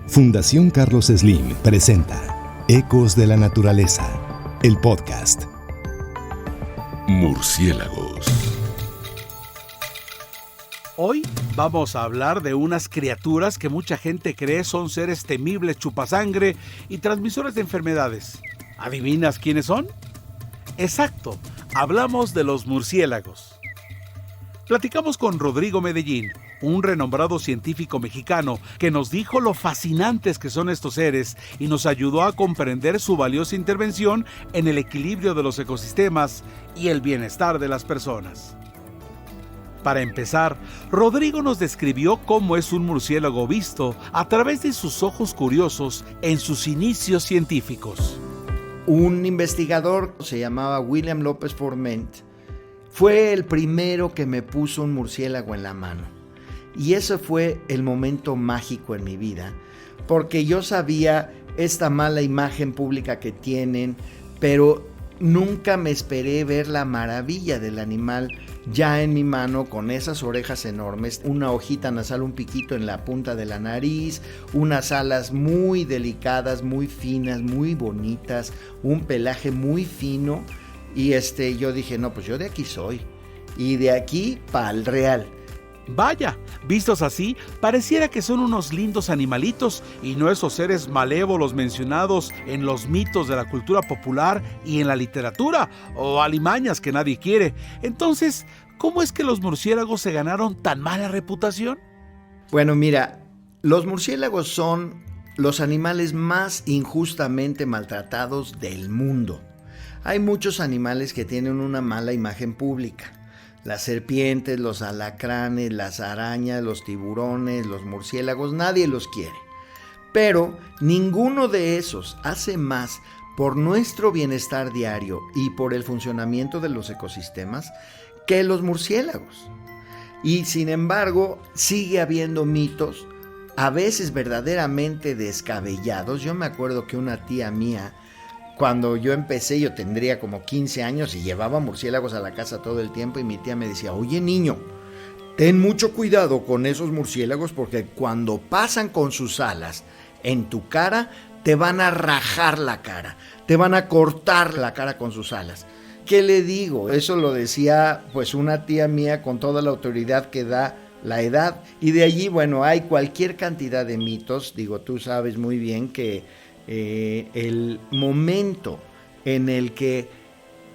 Fundación Carlos Slim presenta Ecos de la Naturaleza, el podcast. Murciélagos. Hoy vamos a hablar de unas criaturas que mucha gente cree son seres temibles, chupasangre y transmisores de enfermedades. ¿Adivinas quiénes son? Exacto, hablamos de los murciélagos. Platicamos con Rodrigo Medellín, un renombrado científico mexicano que nos dijo lo fascinantes que son estos seres y nos ayudó a comprender su valiosa intervención en el equilibrio de los ecosistemas y el bienestar de las personas. Para empezar, Rodrigo nos describió cómo es un murciélago visto a través de sus ojos curiosos en sus inicios científicos. Un investigador, se llamaba William López Forment, fue el primero que me puso un murciélago en la mano. Y ese fue el momento mágico en mi vida, porque yo sabía esta mala imagen pública que tienen, pero nunca me esperé ver la maravilla del animal ya en mi mano, con esas orejas enormes, una hojita nasal, un piquito en la punta de la nariz, unas alas muy delicadas, muy finas, muy bonitas, un pelaje muy fino. Y yo dije, no, pues yo de aquí soy. Y de aquí pa'l real. Vaya, vistos así, pareciera que son unos lindos animalitos y no esos seres malévolos mencionados en los mitos de la cultura popular y en la literatura, o alimañas que nadie quiere. Entonces, ¿cómo es que los murciélagos se ganaron tan mala reputación? Bueno, mira, los murciélagos son los animales más injustamente maltratados del mundo. Hay muchos animales que tienen una mala imagen pública. Las serpientes, los alacranes, las arañas, los tiburones, los murciélagos, nadie los quiere. Pero ninguno de esos hace más por nuestro bienestar diario y por el funcionamiento de los ecosistemas que los murciélagos. Y sin embargo, sigue habiendo mitos, a veces verdaderamente descabellados. Yo me acuerdo que una tía mía, cuando yo empecé, yo tendría como 15 años y llevaba murciélagos a la casa todo el tiempo, y mi tía me decía, oye niño, ten mucho cuidado con esos murciélagos porque cuando pasan con sus alas en tu cara, te van a rajar la cara, te van a cortar la cara con sus alas. ¿Qué le digo? Eso lo decía pues una tía mía con toda la autoridad que da la edad. Y de allí, bueno, hay cualquier cantidad de mitos. Digo, tú sabes muy bien que el momento en el que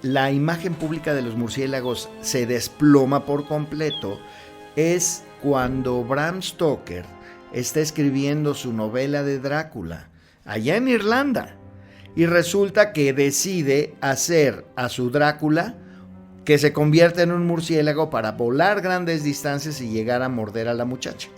la imagen pública de los murciélagos se desploma por completo es cuando Bram Stoker está escribiendo su novela de Drácula allá en Irlanda, y resulta que decide hacer a su Drácula que se convierta en un murciélago para volar grandes distancias y llegar a morder a la muchacha.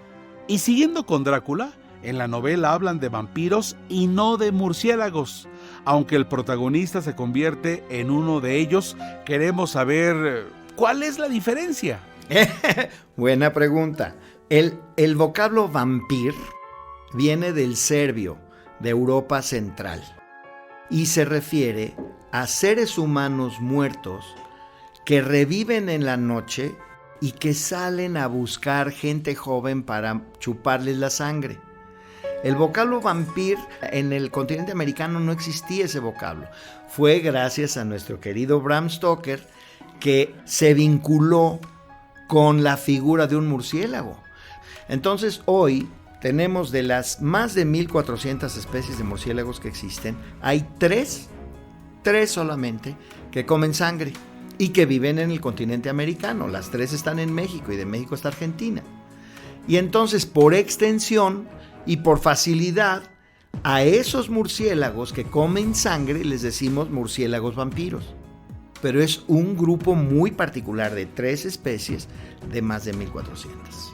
Y siguiendo con Drácula, en la novela hablan de vampiros y no de murciélagos. Aunque el protagonista se convierte en uno de ellos, queremos saber ¿cuál es la diferencia? Buena pregunta. El vocablo vampir viene del serbio, de Europa Central, y se refiere a seres humanos muertos que reviven en la noche y que salen a buscar gente joven para chuparles la sangre. El vocablo vampir en el continente americano no existía ese vocablo. Fue gracias a nuestro querido Bram Stoker que se vinculó con la figura de un murciélago. Entonces hoy tenemos, de las más de 1,400 especies de murciélagos que existen, hay tres solamente que comen sangre y que viven en el continente americano. Las 3 están en México y de México está Argentina. Y entonces, por extensión y por facilidad, a esos murciélagos que comen sangre les decimos murciélagos vampiros. Pero es un grupo muy particular de 3 especies de más de 1,400.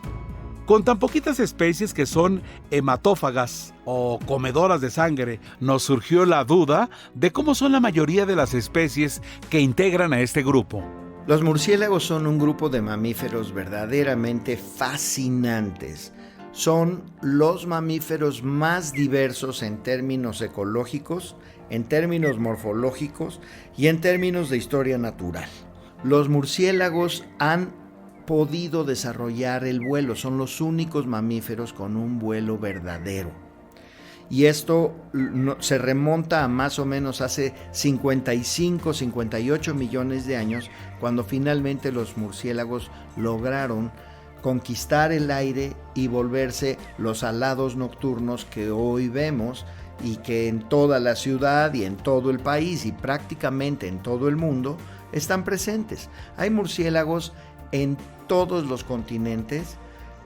Con tan poquitas especies que son hematófagas o comedoras de sangre, nos surgió la duda de cómo son la mayoría de las especies que integran a este grupo. Los murciélagos son un grupo de mamíferos verdaderamente fascinantes. Son los mamíferos más diversos en términos ecológicos, en términos morfológicos y en términos de historia natural. Los murciélagos han podido desarrollar el vuelo, son los únicos mamíferos con un vuelo verdadero. Y esto se remonta a más o menos hace 55, 58 millones de años, cuando finalmente los murciélagos lograron conquistar el aire y volverse los alados nocturnos que hoy vemos y que en toda la ciudad y en todo el país y prácticamente en todo el mundo están presentes. Hay murciélagos en todos los continentes.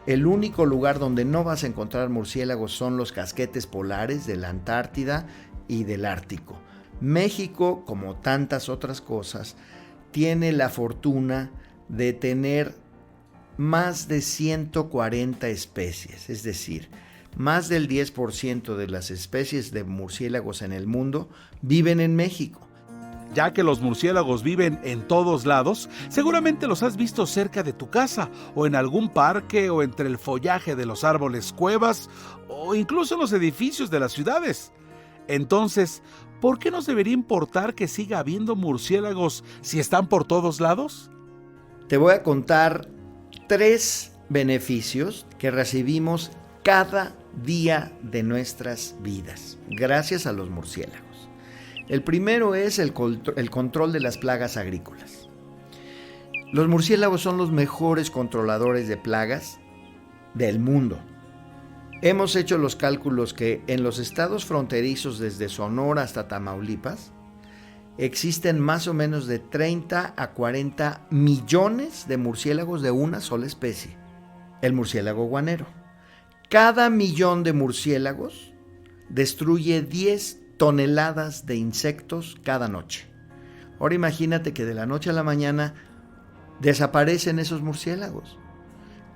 El único lugar donde no vas a encontrar murciélagos son los casquetes polares de la Antártida y del Ártico. México, como tantas otras cosas, tiene la fortuna de tener más de 140 especies, es decir, más del 10% de las especies de murciélagos en el mundo viven en México. Ya que los murciélagos viven en todos lados, seguramente los has visto cerca de tu casa, o en algún parque, o entre el follaje de los árboles cuevas, o incluso en los edificios de las ciudades. Entonces, ¿por qué nos debería importar que siga habiendo murciélagos si están por todos lados? Te voy a contar 3 beneficios que recibimos cada día de nuestras vidas, gracias a los murciélagos. El primero es el control de las plagas agrícolas. Los murciélagos son los mejores controladores de plagas del mundo. Hemos hecho los cálculos que en los estados fronterizos desde Sonora hasta Tamaulipas existen más o menos de 30 a 40 millones de murciélagos de una sola especie, el murciélago guanero. Cada millón de murciélagos destruye 10 toneladas de insectos cada noche. Ahora imagínate que de la noche a la mañana desaparecen esos murciélagos.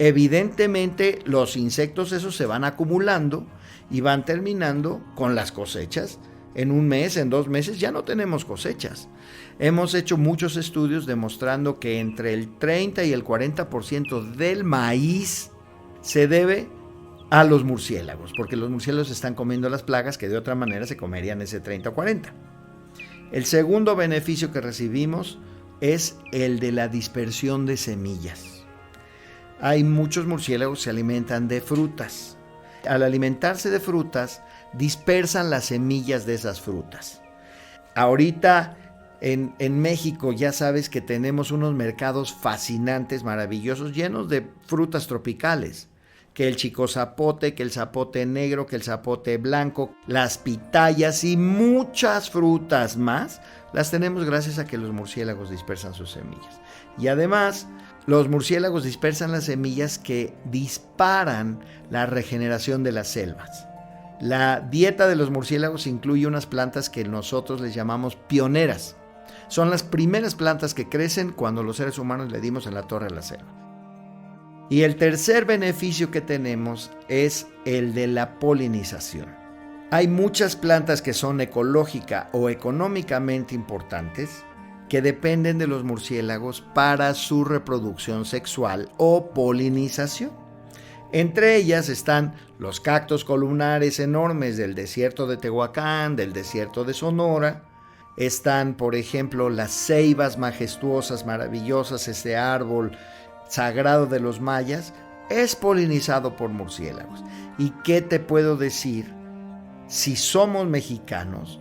Evidentemente los insectos esos se van acumulando y van terminando con las cosechas. En un mes, en 2 meses ya no tenemos cosechas. Hemos hecho muchos estudios demostrando que entre el 30 y el 40% del maíz se debe a los murciélagos, porque los murciélagos están comiendo las plagas que de otra manera se comerían ese 30 o 40. El segundo beneficio que recibimos es el de la dispersión de semillas. Hay muchos murciélagos que se alimentan de frutas. Al alimentarse de frutas, dispersan las semillas de esas frutas. Ahorita en México ya sabes que tenemos unos mercados fascinantes, maravillosos, llenos de frutas tropicales. Que el chicozapote, que el zapote negro, que el zapote blanco, las pitayas y muchas frutas más, las tenemos gracias a que los murciélagos dispersan sus semillas. Y además, los murciélagos dispersan las semillas que disparan la regeneración de las selvas. La dieta de los murciélagos incluye unas plantas que nosotros les llamamos pioneras. Son las primeras plantas que crecen cuando los seres humanos le dimos en la torre a la selva. Y el tercer beneficio que tenemos es el de la polinización. Hay muchas plantas que son ecológica o económicamente importantes que dependen de los murciélagos para su reproducción sexual o polinización. Entre ellas están los cactos columnares enormes del desierto de Tehuacán, del desierto de Sonora. Están, por ejemplo, las ceibas majestuosas, maravillosas, ese árbol sagrado de los mayas, es polinizado por murciélagos. ¿Y qué te puedo decir? Si somos mexicanos,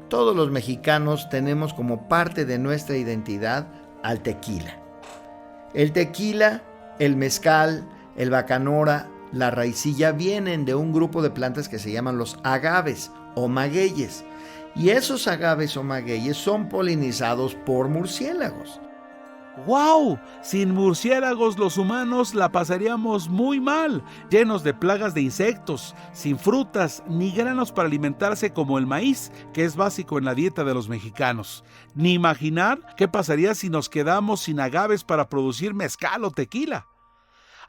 todos los mexicanos tenemos como parte de nuestra identidad al tequila. El tequila, el mezcal, el bacanora, la raicilla vienen de un grupo de plantas que se llaman los agaves o magueyes. Y esos agaves o magueyes son polinizados por murciélagos. ¡Wow! Sin murciélagos los humanos la pasaríamos muy mal, llenos de plagas de insectos, sin frutas ni granos para alimentarse como el maíz, que es básico en la dieta de los mexicanos. Ni imaginar qué pasaría si nos quedamos sin agaves para producir mezcal o tequila.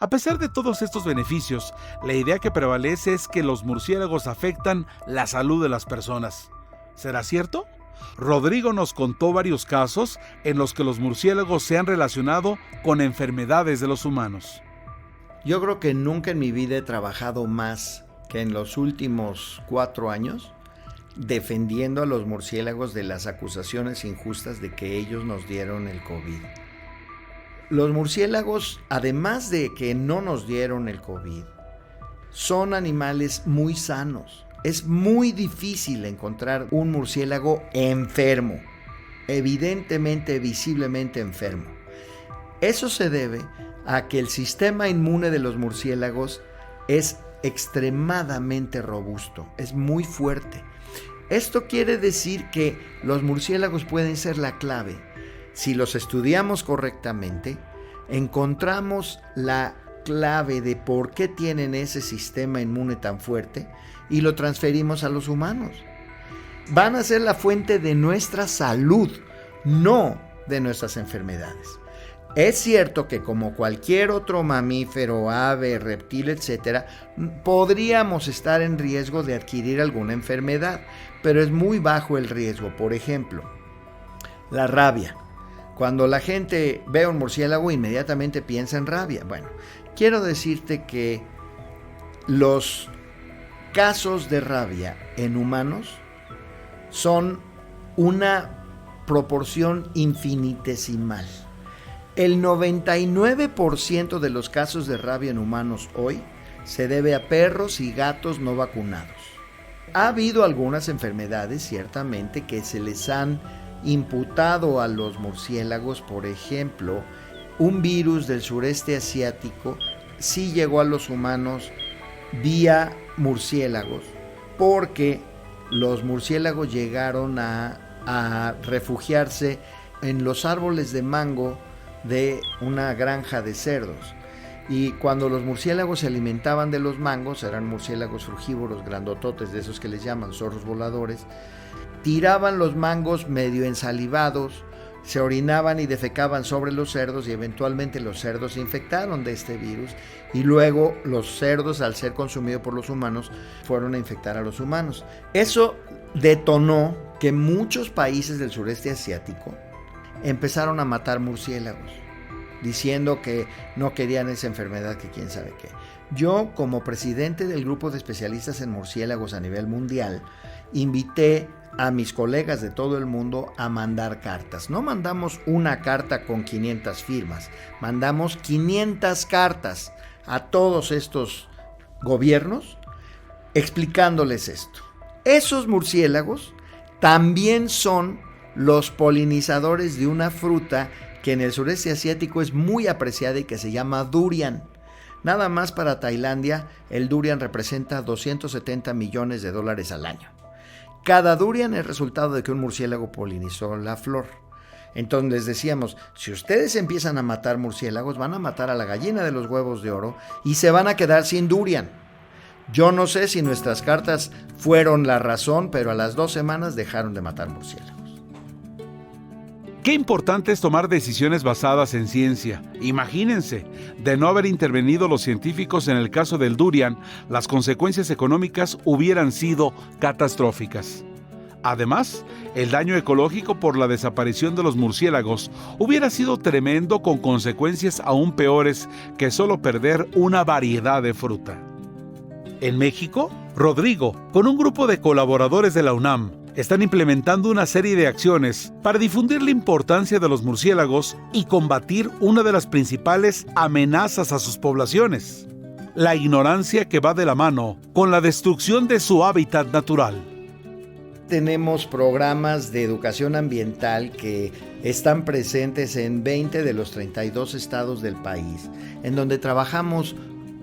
A pesar de todos estos beneficios, la idea que prevalece es que los murciélagos afectan la salud de las personas. ¿Será cierto? Rodrigo nos contó varios casos en los que los murciélagos se han relacionado con enfermedades de los humanos. Yo creo que nunca en mi vida he trabajado más que en los últimos 4 años defendiendo a los murciélagos de las acusaciones injustas de que ellos nos dieron el COVID. Los murciélagos, además de que no nos dieron el COVID, son animales muy sanos. Es muy difícil encontrar un murciélago enfermo, evidentemente, visiblemente enfermo. Eso se debe a que el sistema inmune de los murciélagos es extremadamente robusto, es muy fuerte. Esto quiere decir que los murciélagos pueden ser la clave. Si los estudiamos correctamente, encontramos la clave de por qué tienen ese sistema inmune tan fuerte y lo transferimos a los humanos. Van a ser la fuente de nuestra salud, no de nuestras enfermedades. Es cierto que como cualquier otro mamífero, ave, reptil, etc., podríamos estar en riesgo de adquirir alguna enfermedad, pero es muy bajo el riesgo. Por ejemplo, la rabia. Cuando la gente ve un murciélago, inmediatamente piensa en rabia. Bueno, quiero decirte que los casos de rabia en humanos son una proporción infinitesimal. El 99% de los casos de rabia en humanos hoy se debe a perros y gatos no vacunados. Ha habido algunas enfermedades, ciertamente, que se les han imputado a los murciélagos. Por ejemplo, un virus del sureste asiático sí llegó a los humanos vía murciélagos, porque los murciélagos llegaron a refugiarse en los árboles de mango de una granja de cerdos. Y cuando los murciélagos se alimentaban de los mangos, eran murciélagos frugívoros grandototes, de esos que les llaman zorros voladores, tiraban los mangos medio ensalivados, se orinaban y defecaban sobre los cerdos, y eventualmente los cerdos se infectaron de este virus, y luego los cerdos, al ser consumidos por los humanos, fueron a infectar a los humanos. Eso detonó que muchos países del sureste asiático empezaron a matar murciélagos, diciendo que no querían esa enfermedad, que quién sabe qué. Yo, como presidente del grupo de especialistas en murciélagos a nivel mundial, invité a mis colegas de todo el mundo a mandar cartas. No mandamos una carta con 500 firmas, mandamos 500 cartas a todos estos gobiernos explicándoles esto. Esos murciélagos también son los polinizadores de una fruta que en el sureste asiático es muy apreciada y que se llama durian. Nada más para Tailandia, el durian representa $270 millones al año. Cada durian es resultado de que un murciélago polinizó la flor. Entonces les decíamos, si ustedes empiezan a matar murciélagos, van a matar a la gallina de los huevos de oro y se van a quedar sin durian. Yo no sé si nuestras cartas fueron la razón, pero a las 2 semanas dejaron de matar murciélagos. Qué importante es tomar decisiones basadas en ciencia. Imagínense, de no haber intervenido los científicos en el caso del durian, las consecuencias económicas hubieran sido catastróficas. Además, el daño ecológico por la desaparición de los murciélagos hubiera sido tremendo, con consecuencias aún peores que solo perder una variedad de fruta. En México, Rodrigo, con un grupo de colaboradores de la UNAM, están implementando una serie de acciones para difundir la importancia de los murciélagos y combatir una de las principales amenazas a sus poblaciones: la ignorancia que va de la mano con la destrucción de su hábitat natural. Tenemos programas de educación ambiental que están presentes en 20 de los 32 estados del país, en donde trabajamos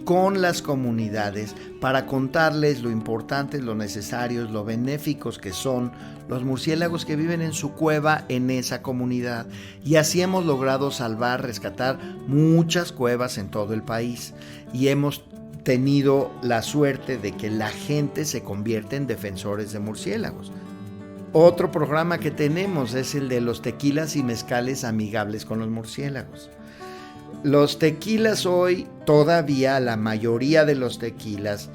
con las comunidades para contarles lo importantes, lo necesarios, lo benéficos que son los murciélagos que viven en su cueva en esa comunidad. Y así hemos logrado rescatar muchas cuevas en todo el país, y hemos tenido la suerte de que la gente se convierte en defensores de murciélagos. Otro programa que tenemos es el de los tequilas y mezcales amigables con los murciélagos. Los tequilas hoy, todavía la mayoría de los tequilas,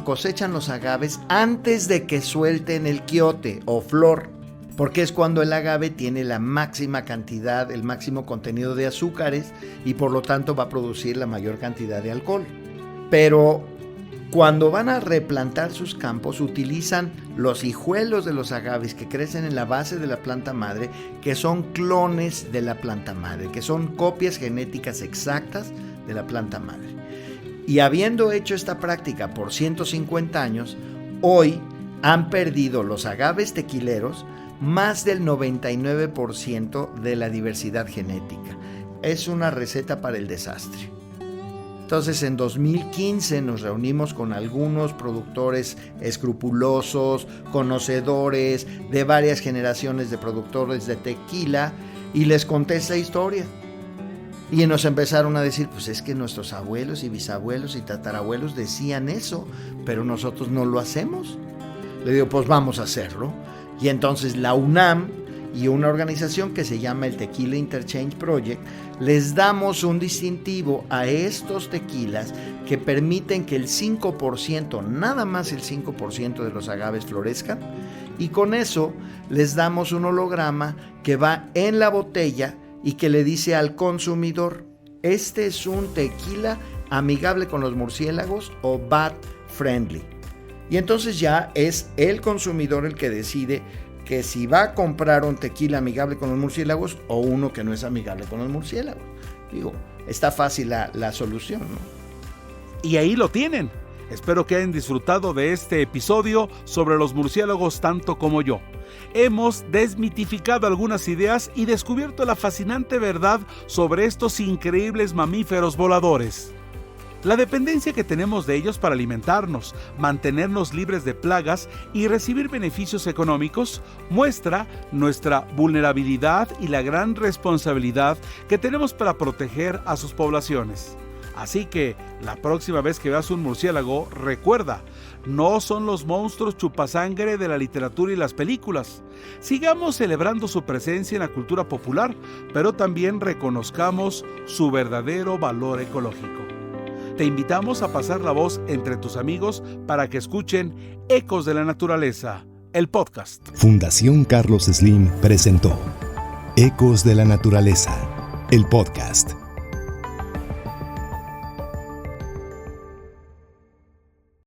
cosechan los agaves antes de que suelten el quiote o flor, porque es cuando el agave tiene la máxima cantidad, el máximo contenido de azúcares, y por lo tanto va a producir la mayor cantidad de alcohol. Pero cuando van a replantar sus campos, utilizan los hijuelos de los agaves que crecen en la base de la planta madre, que son clones de la planta madre, que son copias genéticas exactas de la planta madre. Y habiendo hecho esta práctica por 150 años, Hoy han perdido los agaves tequileros más del 99% de la diversidad genética. Es una receta para el desastre. Entonces, en 2015 nos reunimos con algunos productores escrupulosos, conocedores de varias generaciones de productores de tequila, y les conté esta historia. Y nos empezaron a decir, pues es que nuestros abuelos y bisabuelos y tatarabuelos decían eso, pero nosotros no lo hacemos. Le digo, pues vamos a hacerlo. Y entonces la UNAM y una organización que se llama el Tequila Interchange Project, les damos un distintivo a estos tequilas que permiten que el 5%, nada más el 5% de los agaves florezcan, y con eso les damos un holograma que va en la botella y que le dice al consumidor, este es un tequila amigable con los murciélagos o bat friendly. Y entonces ya es el consumidor el que decide que si va a comprar un tequila amigable con los murciélagos o uno que no es amigable con los murciélagos. Digo, está fácil la solución, ¿no? Y ahí lo tienen. Espero que hayan disfrutado de este episodio sobre los murciélagos tanto como yo. Hemos desmitificado algunas ideas y descubierto la fascinante verdad sobre estos increíbles mamíferos voladores. La dependencia que tenemos de ellos para alimentarnos, mantenernos libres de plagas y recibir beneficios económicos muestra nuestra vulnerabilidad y la gran responsabilidad que tenemos para proteger a sus poblaciones. Así que, la próxima vez que veas un murciélago, recuerda, no son los monstruos chupasangre de la literatura y las películas. Sigamos celebrando su presencia en la cultura popular, pero también reconozcamos su verdadero valor ecológico. Te invitamos a pasar la voz entre tus amigos para que escuchen Ecos de la Naturaleza, el podcast. Fundación Carlos Slim presentó Ecos de la Naturaleza, el podcast.